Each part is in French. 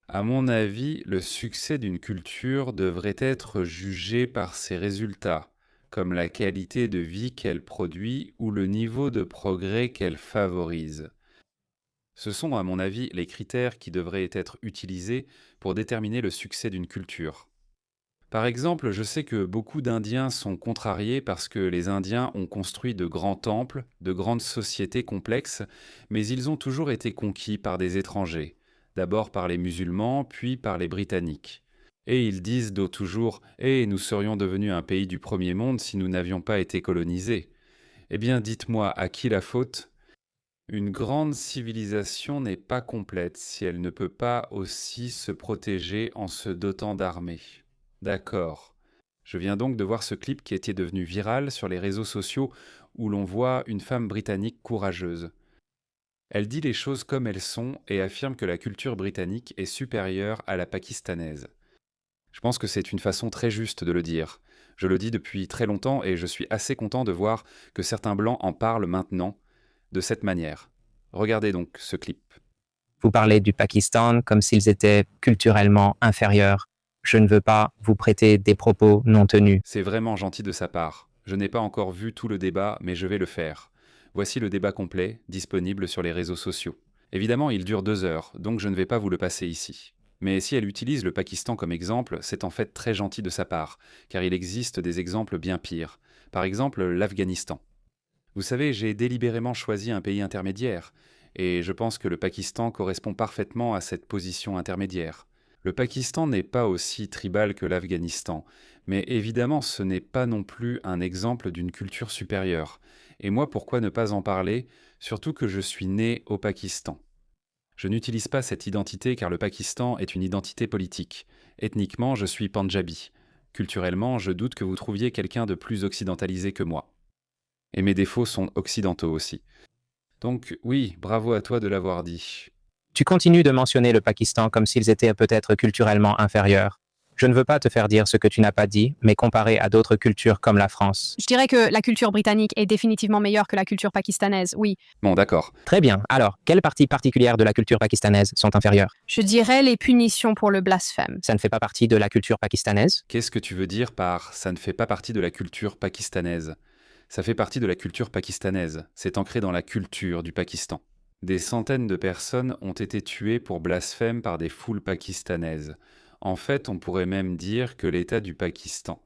À mon avis, le succès d'une culture devrait être jugé par ses résultats, comme la qualité de vie qu'elle produit ou le niveau de progrès qu'elle favorise. Ce sont, à mon avis, les critères qui devraient être utilisés pour déterminer le succès d'une culture. Par exemple, je sais que beaucoup d'Indiens sont contrariés parce que les Indiens ont construit de grands temples, de grandes sociétés complexes, mais ils ont toujours été conquis par des étrangers, d'abord par les musulmans, puis par les Britanniques. Et ils disent d'au toujours: «Eh, nous serions devenus un pays du premier monde si nous n'avions pas été colonisés.» Eh bien, dites-moi, à qui la faute? Une grande civilisation n'est pas complète si elle ne peut pas aussi se protéger en se dotant d'armées. D'accord. Je viens donc de voir ce clip qui était devenu viral sur les réseaux sociaux où l'on voit une femme britannique courageuse. Elle dit les choses comme elles sont et affirme que la culture britannique est supérieure à la pakistanaise. Je pense que c'est une façon très juste de le dire. Je le dis depuis très longtemps et je suis assez content de voir que certains blancs en parlent maintenant de cette manière. Regardez donc ce clip. Vous parlez du Pakistan comme s'ils étaient culturellement inférieurs. Je ne veux pas vous prêter des propos non tenus. C'est vraiment gentil de sa part. Je n'ai pas encore vu tout le débat, mais je vais le faire. Voici le débat complet, disponible sur les réseaux sociaux. Évidemment, il dure 2 heures, donc je ne vais pas vous le passer ici. Mais si elle utilise le Pakistan comme exemple, c'est en fait très gentil de sa part, car il existe des exemples bien pires. Par exemple, l'Afghanistan. Vous savez, j'ai délibérément choisi un pays intermédiaire, et je pense que le Pakistan correspond parfaitement à cette position intermédiaire. Le Pakistan n'est pas aussi tribal que l'Afghanistan, mais évidemment ce n'est pas non plus un exemple d'une culture supérieure. Et moi, pourquoi ne pas en parler, surtout que je suis né au Pakistan? Je n'utilise pas cette identité car le Pakistan est une identité politique. Ethniquement, je suis panjabi. Culturellement, je doute que vous trouviez quelqu'un de plus occidentalisé que moi. Et mes défauts sont occidentaux aussi. Donc oui, bravo à toi de l'avoir dit. Tu continues de mentionner le Pakistan comme s'ils étaient peut-être culturellement inférieurs. Je ne veux pas te faire dire ce que tu n'as pas dit, mais comparé à d'autres cultures comme la France. Je dirais que la culture britannique est définitivement meilleure que la culture pakistanaise, oui. Bon, d'accord. Très bien. Alors, quelles parties particulières de la culture pakistanaise sont inférieures? Je dirais les punitions pour le blasphème. Ça ne fait pas partie de la culture pakistanaise? Qu'est-ce que tu veux dire par ça ne fait pas partie de la culture pakistanaise? Ça fait partie de la culture pakistanaise. C'est ancré dans la culture du Pakistan. Des centaines de personnes ont été tuées pour blasphème par des foules pakistanaises. En fait, on pourrait même dire que l'État du Pakistan.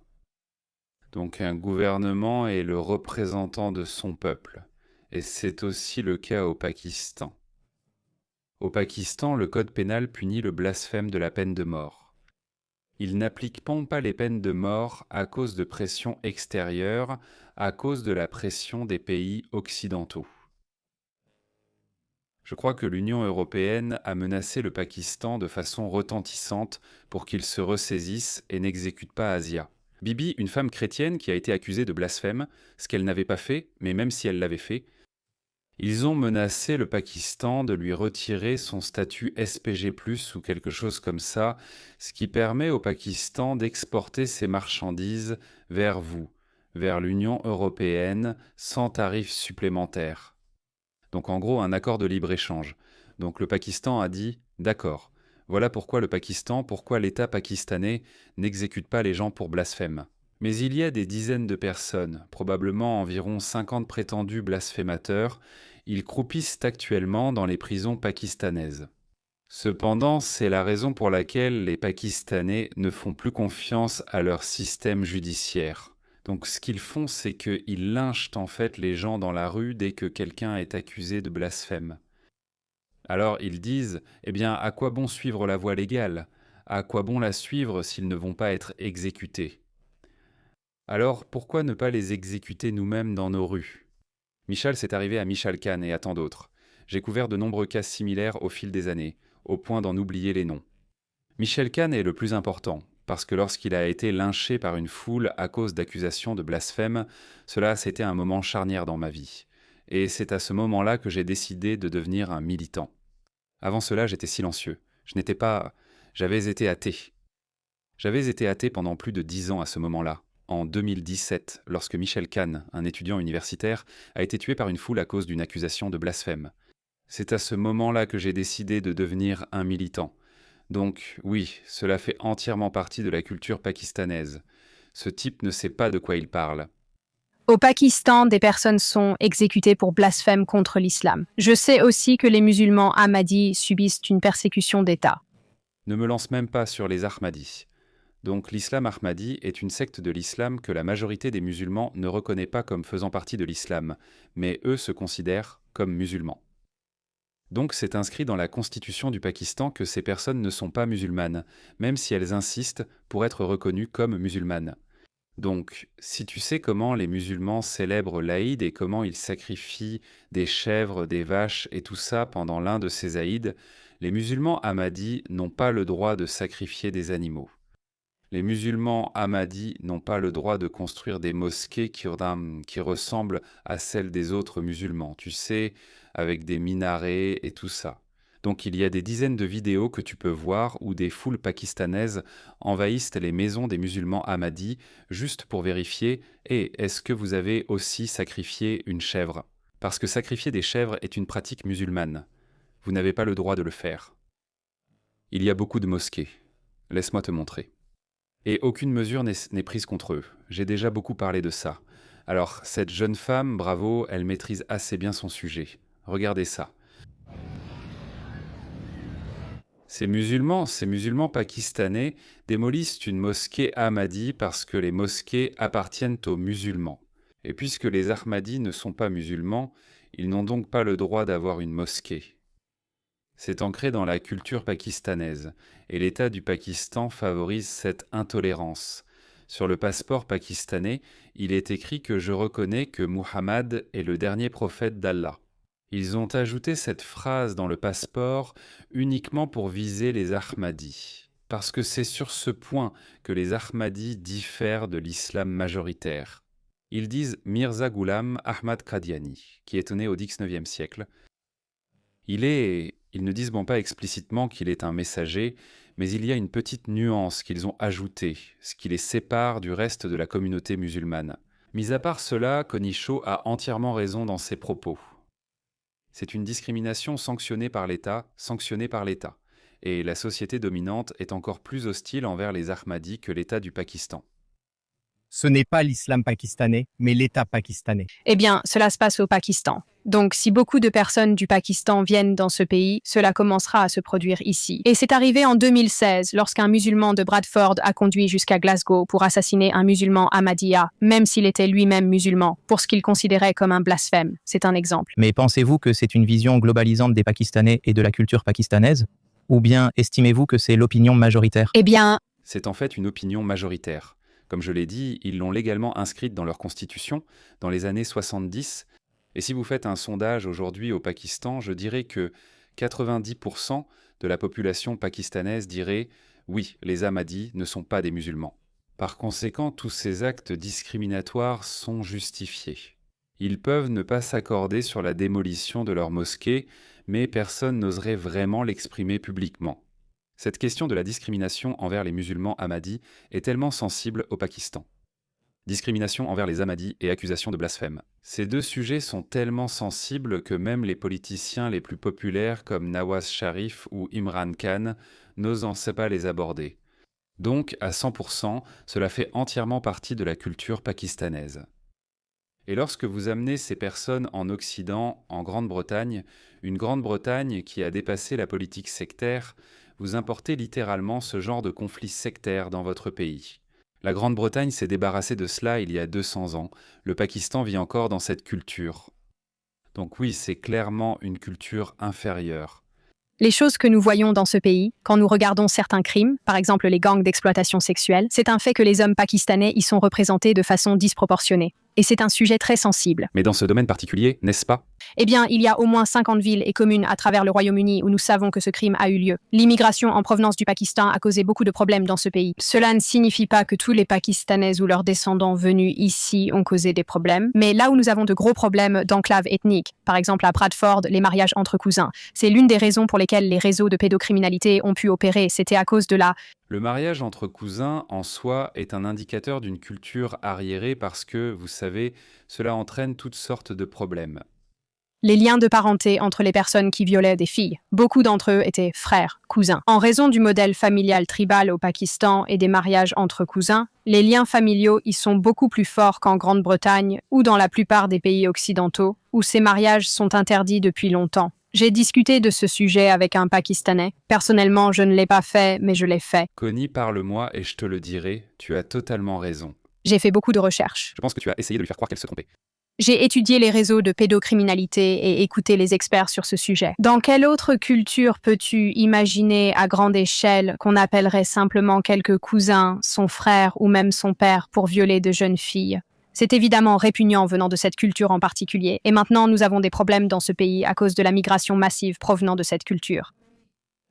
Donc un gouvernement est le représentant de son peuple. Et c'est aussi le cas au Pakistan. Au Pakistan, le code pénal punit le blasphème de la peine de mort. Ils n'appliquent pas les peines de mort à cause de pressions extérieures, à cause de la pression des pays occidentaux. Je crois que l'Union européenne a menacé le Pakistan de façon retentissante pour qu'il se ressaisisse et n'exécute pas Asia. Bibi, une femme chrétienne qui a été accusée de blasphème, ce qu'elle n'avait pas fait, mais même si elle l'avait fait, ils ont menacé le Pakistan de lui retirer son statut SPG+, ou quelque chose comme ça, ce qui permet au Pakistan d'exporter ses marchandises vers vous, vers l'Union européenne, sans tarifs supplémentaires. Donc en gros, un accord de libre-échange. Donc le Pakistan a dit « D'accord, voilà pourquoi le Pakistan, pourquoi l'État pakistanais n'exécute pas les gens pour blasphème. » Mais il y a des dizaines de personnes, probablement environ 50 prétendus blasphémateurs. Ils croupissent actuellement dans les prisons pakistanaises. Cependant, c'est la raison pour laquelle les Pakistanais ne font plus confiance à leur système judiciaire. Donc ce qu'ils font, c'est qu'ils lynchent en fait les gens dans la rue dès que quelqu'un est accusé de blasphème. Alors ils disent, eh bien, à quoi bon suivre la voie légale? À quoi bon la suivre s'ils ne vont pas être exécutés? Alors pourquoi ne pas les exécuter nous-mêmes dans nos rues? Michal, c'est arrivé à Michal Khan et à tant d'autres. J'ai couvert de nombreux cas similaires au fil des années, au point d'en oublier les noms. Michel Khan est le plus important, parce que lorsqu'il a été lynché par une foule à cause d'accusations de blasphème, cela c'était un moment charnière dans ma vie. Et c'est à ce moment-là que j'ai décidé de devenir un militant. Avant cela, j'étais silencieux. Je n'étais pas... J'avais été athée. J'avais été athée pendant plus de 10 ans à ce moment-là, en 2017, lorsque Michel Khan, un étudiant universitaire, a été tué par une foule à cause d'une accusation de blasphème. C'est à ce moment-là que j'ai décidé de devenir un militant, Donc oui, cela fait entièrement partie de la culture pakistanaise. Ce type ne sait pas de quoi il parle. Au Pakistan, des personnes sont exécutées pour blasphème contre l'islam. Je sais aussi que les musulmans ahmadis subissent une persécution d'État. Ne me lance même pas sur les Ahmadis. Donc l'islam Ahmadi est une secte de l'islam que la majorité des musulmans ne reconnaît pas comme faisant partie de l'islam, mais eux se considèrent comme musulmans. Donc c'est inscrit dans la constitution du Pakistan que ces personnes ne sont pas musulmanes, même si elles insistent pour être reconnues comme musulmanes. Donc, si tu sais comment les musulmans célèbrent l'Aïd et comment ils sacrifient des chèvres, des vaches et tout ça pendant l'un de ces Aïds, les musulmans ahmadis n'ont pas le droit de sacrifier des animaux. Les musulmans ahmadis n'ont pas le droit de construire des mosquées qui ressemblent à celles des autres musulmans, tu sais, avec des minarets et tout ça. Donc il y a des dizaines de vidéos que tu peux voir où des foules pakistanaises envahissent les maisons des musulmans ahmadis juste pour vérifier est-ce que vous avez aussi sacrifié une chèvre? Parce que sacrifier des chèvres est une pratique musulmane. Vous n'avez pas le droit de le faire. Il y a beaucoup de mosquées. Laisse-moi te montrer. Et aucune mesure n'est prise contre eux. J'ai déjà beaucoup parlé de ça. Alors, cette jeune femme, bravo, elle maîtrise assez bien son sujet. Regardez ça. Ces musulmans pakistanais démolissent une mosquée ahmadi parce que les mosquées appartiennent aux musulmans. Et puisque les Ahmadis ne sont pas musulmans, ils n'ont donc pas le droit d'avoir une mosquée. C'est ancré dans la culture pakistanaise, et l'État du Pakistan favorise cette intolérance. Sur le passeport pakistanais, il est écrit que je reconnais que Muhammad est le dernier prophète d'Allah. Ils ont ajouté cette phrase dans le passeport uniquement pour viser les Ahmadis, parce que c'est sur ce point que les Ahmadis diffèrent de l'islam majoritaire. Ils disent Mirza Ghulam Ahmad Qadiani, qui est né au XIXe siècle. Ils ne disent bon pas explicitement qu'il est un messager, mais il y a une petite nuance qu'ils ont ajoutée, ce qui les sépare du reste de la communauté musulmane. Mis à part cela, Konicho a entièrement raison dans ses propos. C'est une discrimination sanctionnée par l'État, et la société dominante est encore plus hostile envers les Ahmadis que l'État du Pakistan. Ce n'est pas l'islam pakistanais, mais l'État pakistanais. Eh bien, cela se passe au Pakistan. Donc, si beaucoup de personnes du Pakistan viennent dans ce pays, cela commencera à se produire ici. Et c'est arrivé en 2016, lorsqu'un musulman de Bradford a conduit jusqu'à Glasgow pour assassiner un musulman Ahmadiyya, même s'il était lui-même musulman, pour ce qu'il considérait comme un blasphème. C'est un exemple. Mais pensez-vous que c'est une vision globalisante des Pakistanais et de la culture pakistanaise? Ou bien estimez-vous que c'est l'opinion majoritaire? Eh bien, C'est en fait une opinion majoritaire. Comme je l'ai dit, ils l'ont légalement inscrite dans leur constitution dans les années 70. Et si vous faites un sondage aujourd'hui au Pakistan, je dirais que 90% de la population pakistanaise dirait « Oui, les Ahmadis ne sont pas des musulmans ». Par conséquent, tous ces actes discriminatoires sont justifiés. Ils peuvent ne pas s'accorder sur la démolition de leur mosquée, mais personne n'oserait vraiment l'exprimer publiquement. Cette question de la discrimination envers les musulmans ahmadis est tellement sensible au Pakistan. Discrimination envers les Ahmadis et accusation de blasphème. Ces deux sujets sont tellement sensibles que même les politiciens les plus populaires comme Nawaz Sharif ou Imran Khan n'osent pas les aborder. Donc, à 100%, cela fait entièrement partie de la culture pakistanaise. Et lorsque vous amenez ces personnes en Occident, en Grande-Bretagne, une Grande-Bretagne qui a dépassé la politique sectaire, vous importez littéralement ce genre de conflit sectaire dans votre pays. La Grande-Bretagne s'est débarrassée de cela il y a 200 ans. Le Pakistan vit encore dans cette culture. Donc oui, c'est clairement une culture inférieure. les choses que nous voyons dans ce pays, quand nous regardons certains crimes, par exemple les gangs d'exploitation sexuelle, c'est un fait que les hommes pakistanais y sont représentés de façon disproportionnée. Et c'est un sujet très sensible. Mais dans ce domaine particulier, n'est-ce pas? Eh bien, il y a au moins 50 villes et communes à travers le Royaume-Uni où nous savons que ce crime a eu lieu. L'immigration en provenance du Pakistan a causé beaucoup de problèmes dans ce pays. Cela ne signifie pas que tous les Pakistanais ou leurs descendants venus ici ont causé des problèmes, mais là où nous avons de gros problèmes d'enclave ethnique, par exemple à Bradford, les mariages entre cousins, c'est l'une des raisons pour lesquelles les réseaux de pédocriminalité ont pu opérer. C'était à cause de la... Le mariage entre cousins, en soi, est un indicateur d'une culture arriérée parce que, vous savez, cela entraîne toutes sortes de problèmes. les liens de parenté entre les personnes qui violaient des filles. Beaucoup d'entre eux étaient frères, cousins. En raison du modèle familial tribal au Pakistan et des mariages entre cousins, les liens familiaux y sont beaucoup plus forts qu'en Grande-Bretagne ou dans la plupart des pays occidentaux, où ces mariages sont interdits depuis longtemps. J'ai discuté de ce sujet avec un Pakistanais. Personnellement, je ne l'ai pas fait, mais je l'ai fait. Connie, parle-moi et je te le dirai, tu as totalement raison. J'ai fait beaucoup de recherches. Je pense que tu as essayé de lui faire croire qu'elle se trompait. J'ai étudié les réseaux de pédocriminalité et écouté les experts sur ce sujet. Dans quelle autre culture peux-tu imaginer à grande échelle qu'on appellerait simplement quelques cousins, son frère ou même son père pour violer de jeunes filles? C'est évidemment répugnant venant de cette culture en particulier, et maintenant nous avons des problèmes dans ce pays à cause de la migration massive provenant de cette culture.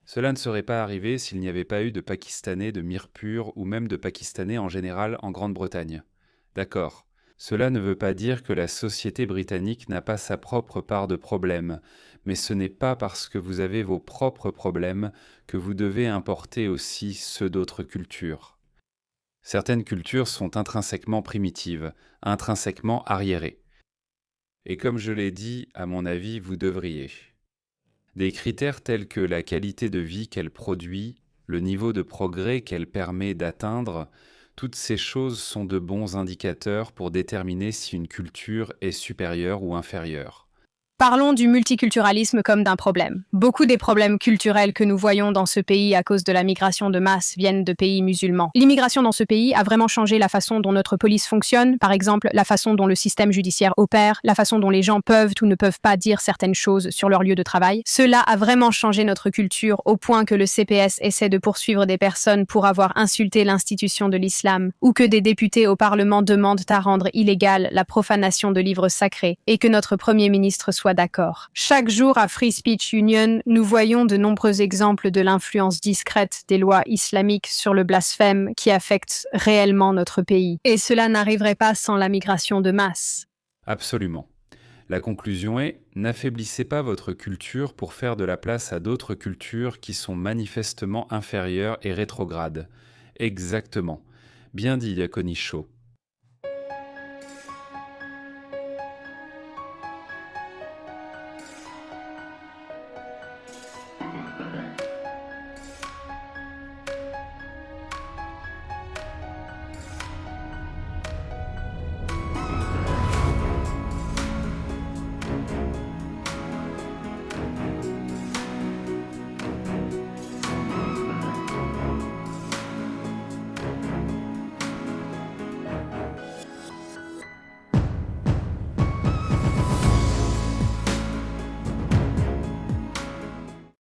Cela ne serait pas arrivé s'il n'y avait pas eu de Pakistanais de Mirpur ou même de Pakistanais en général en Grande-Bretagne. D'accord. Cela ne veut pas dire que la société britannique n'a pas sa propre part de problèmes, mais ce n'est pas parce que vous avez vos propres problèmes que vous devez importer aussi ceux d'autres cultures. Certaines cultures sont intrinsèquement primitives, intrinsèquement arriérées. Et comme je l'ai dit, à mon avis, vous devriez. Des critères tels que la qualité de vie qu'elle produit, le niveau de progrès qu'elle permet d'atteindre, toutes ces choses sont de bons indicateurs pour déterminer si une culture est supérieure ou inférieure. Parlons du multiculturalisme comme d'un problème. Beaucoup des problèmes culturels que nous voyons dans ce pays à cause de la migration de masse viennent de pays musulmans. L'immigration dans ce pays a vraiment changé la façon dont notre police fonctionne, par exemple la façon dont le système judiciaire opère, la façon dont les gens peuvent ou ne peuvent pas dire certaines choses sur leur lieu de travail. Cela a vraiment changé notre culture au point que le CPS essaie de poursuivre des personnes pour avoir insulté l'institution de l'islam, ou que des députés au Parlement demandent à rendre illégale la profanation de livres sacrés, et que notre Premier ministre soit d'accord. Chaque jour à Free Speech Union, nous voyons de nombreux exemples de l'influence discrète des lois islamiques sur le blasphème qui affectent réellement notre pays. Et cela n'arriverait pas sans la migration de masse. Absolument. La conclusion est, n'affaiblissez pas votre culture pour faire de la place à d'autres cultures qui sont manifestement inférieures et rétrogrades. Exactement. Bien dit, Connie Shaw.